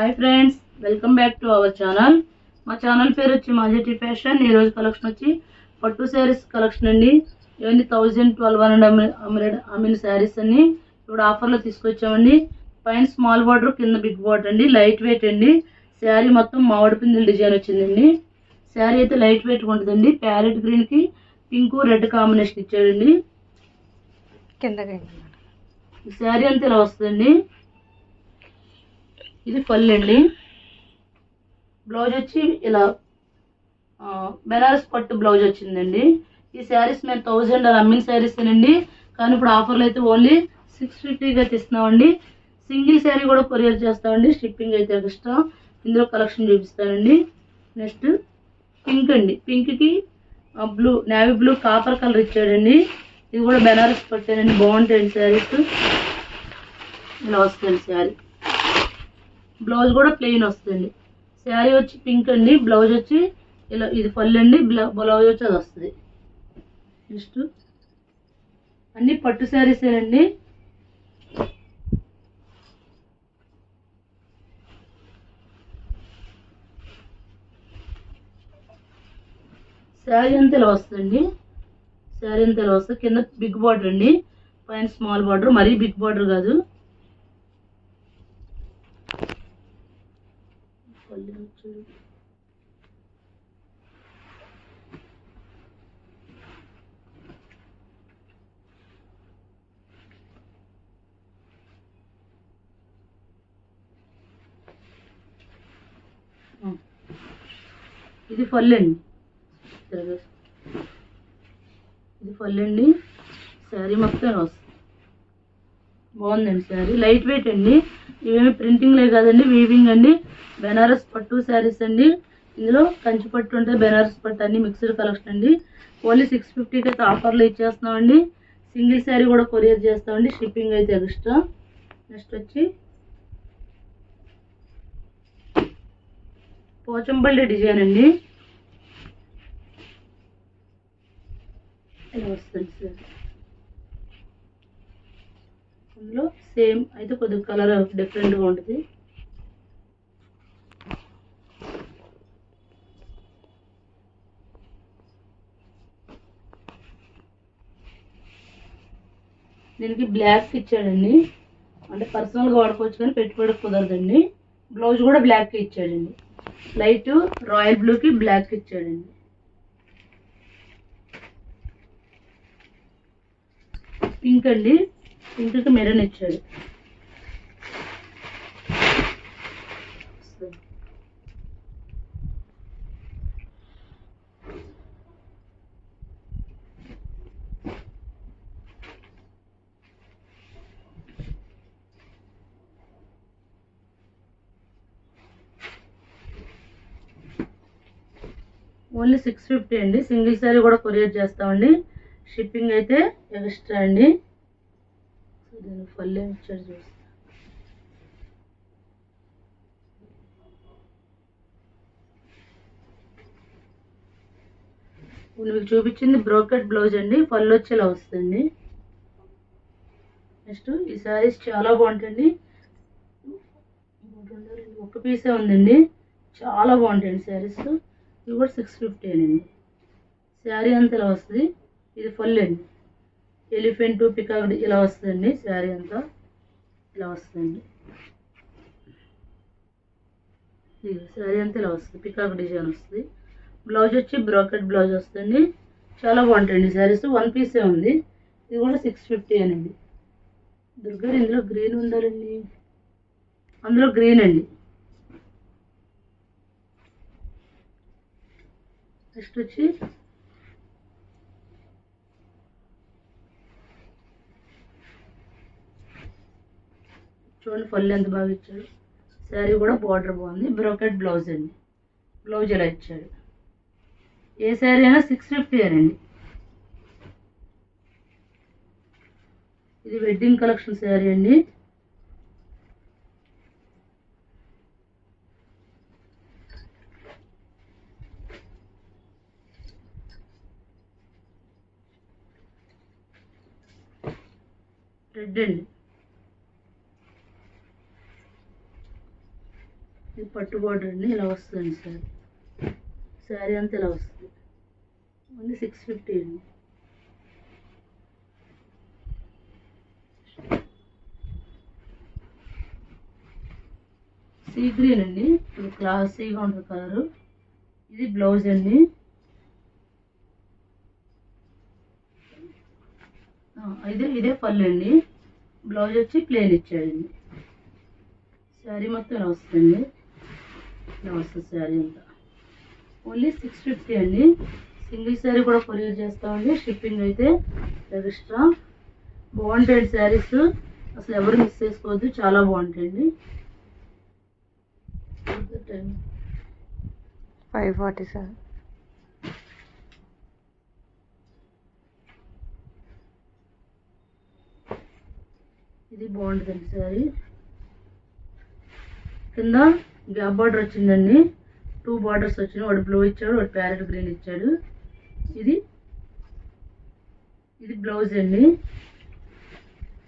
Hi friends, welcome back to our channel. మా channel పేరు వచ్చి మాజెటీ ఫ్యాషన్. ఈరోజు కలెక్షన్ వచ్చి పట్టు శారీస్ కలెక్షన్ అండి. ఇవన్నీ 1200 అమ్మిన శారీస్ అన్ని ఇప్పుడు ఆఫర్లో తీసుకొచ్చామండి. పైన స్మాల్ బార్డర్, కింద బిగ్ బార్డర్ అండి. లైట్ వెయిట్ అండి. శారీ మొత్తం మామిడి పిందెల డిజైన్ వచ్చిందండి. శారీ అయితే లైట్ వెయిట్ ఉంటుందండి. ప్యారెట్ గ్రీన్కి పింక్ రెడ్ కాంబినేషన్ ఇచ్చాడండి. ఈ శారీ అంతా ఇలా వస్తుందండి. ఇది పళ్ళు అండి. బ్లౌజ్ వచ్చి ఇలా బెనారస్ పట్టు బ్లౌజ్ వచ్చిందండి. ఈ శారీస్ మేము 1000 అమ్మిన శారీస్ అండి. కానీ ఇప్పుడు ఆఫర్లు అయితే ఓన్లీ 650గా ఇస్తున్నామండి. సింగిల్ శారీ కూడా కొరియర్ చేస్తామండి. షిప్పింగ్ అయితే ఎక్స్ట్రా. ఇందులో కలెక్షన్ చూపిస్తానండి. నెక్స్ట్ పింక్ అండి. పింక్కి blue, navy blue, copper colour ఇచ్చాడండి. ఇది కూడా బెనారస్ పట్టానండి. బాగుంటాయండి శారీస్. ఇలా వస్తుంది శారీ. బ్లౌజ్ కూడా ప్లెయిన్ వస్తుంది. శారీ వచ్చి పింక్ అండి. బ్లౌజ్ వచ్చి ఇలా, ఇది పళ్ళు అండి. బ్లౌజ్ వచ్చి అది వస్తుంది. నెక్స్ట్ అన్ని పట్టు శారీసేనండి. శారీ అంతా ఇలా వస్తుందండి. శారీ అంతా ఇలా వస్తుంది. కింద బిగ్ బార్డర్ అండి, పైన స్మాల్ బార్డర్. మరీ బిగ్ బార్డర్ కాదు. ఇది పళ్ళు అండి. ఇది పళ్ళు అండి. శారీ మొత్తం వస్తుంది. బాగుందండి శారీ. లైట్ వెయిట్ అండి. ఇవేమి ప్రింటింగ్లే కాదండి, వీవింగ్ అండి. బెనారస్ పట్టు శారీస్ అండి. ఇందులో కంచి పట్టు ఉంటుంది, బెనారస్ పట్టు అన్ని మిక్స్డ్ కలెక్షన్ అండి. ఓన్లీ 650కి అయితే ఆఫర్లో ఇచ్చేస్తున్నామండి. సింగిల్ శారీ కూడా కొరియర్ చేస్తామండి. షిప్పింగ్ అయితే ఎక్స్ట్రా. నెక్స్ట్ వచ్చి పోచంపల్లి డిజైన్ అండి. ఇలా వస్తుంది సార్. అందులో సేమ్ అయితే కొద్దిగా కలర్ డిఫరెంట్గా ఉంటుంది. దీనికి బ్లాక్ ఇచ్చాడండి. అంటే పర్సనల్గా వాడుకోవచ్చు కానీ పెట్టుబడికి కుదరదండి. బ్లౌజ్ కూడా బ్లాక్ ఇచ్చాడండి. లైట్ రాయల్ బ్లూకి బ్లాక్ ఇచ్చాడండి. పింక్ అండి. పింక్కి మెరూన్ ఇచ్చాడు. ఓన్లీ 650 అండి. సింగిల్ శారీ కూడా కొరియర్ చేస్తామండి. షిప్పింగ్ అయితే ఎక్స్ట్రా అండి. దీన్ని పళ్ళు ఇచ్చాడు చూసి. మీకు చూపించింది బ్రోకెట్ బ్లౌజ్ అండి. పళ్ళు వచ్చి ఇలా వస్తుంది. నెక్స్ట్ ఈ శారీస్ చాలా బాగుంటాయండి. ఒక్క పీసే ఉందండి. చాలా బాగుంటాయండి శారీస్. ఇవి కూడా 650 అండి. శారీ అంతా ఇలా వస్తుంది. ఇది ఫుల్ అండి. ఎలిఫెంట్, పికాక్ ఇలా వస్తుందండి. శారీ అంతా ఇలా వస్తుందండి. శారీ అంతా ఇలా వస్తుంది. పికాక్ డిజైన్ వస్తుంది. బ్లౌజ్ వచ్చి బ్రోకెట్ బ్లౌజ్ వస్తుంది. చాలా బాగుంటాయండి శారీస్. వన్ పీసే ఉంది. ఇది కూడా 650 అండి. దుర్గా ఇందులో గ్రీన్ ఉండాలండి. అందులో గ్రీన్ అండి. నెక్స్ట్ వచ్చి చూడండి పళ్ళు ఎంత బాగా ఇచ్చాడు. శారీ కూడా బార్డర్ బాగుంది. బ్రోకెట్ బ్లౌజ్ అండి. బ్లౌజ్ ఇలా ఇచ్చాడు. ఏ శారీ అయినా 650 అండి. ఇది వెడ్డింగ్ కలెక్షన్ శారీ అండి. రెడ్ అండి. ఇది పట్టు బార్డర్ అండి, ఇలా వస్తుంది సార్. శారీ అంతా ఇలా వస్తుంది. ఓన్లీ 650 అండి. సీ గ్రీన్ అండి, ఇది క్లాసీగా ఉంటుంది కలరు. ఇది బ్లౌజ్ అండి. ఇదే పళ్ళు అండి. బ్లౌజ్ వచ్చి ప్లెయిన్ ఇచ్చాడండి. శారీ మొత్తం ఇలా వస్తుంది. ఇలా వస్తుంది శారీ అంతా. ఓన్లీ 650 అండి. సింగిల్ శారీ కూడా కొరియర్ చేస్తామండి. షిప్పింగ్ అయితే ఎక్స్ట్రా. బాగుంటాయి శారీస్, అసలు ఎవరు మిస్ చేసుకోవద్దు, చాలా బాగుంటాయండి. 547. ఇది బాగుంటుందండి శారీ. కింద గ్యాప్ బార్డర్ వచ్చిందండి. 2 బార్డర్స్ వచ్చినాయి. ఒకటి బ్లూ ఇచ్చాడు, ఒకటి ప్యారెట్ గ్రీన్ ఇచ్చాడు. ఇది బ్లౌజ్ అండి.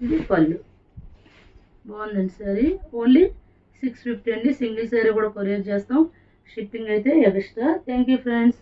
ఇది పళ్ళు. బాగుందండి శారీ. ఓన్లీ 650 అండి. సింగిల్ శారీ కూడా కొరియర్ చేస్తాం. షిప్పింగ్ అయితే ఎక్స్ట్రా. Thank you friends.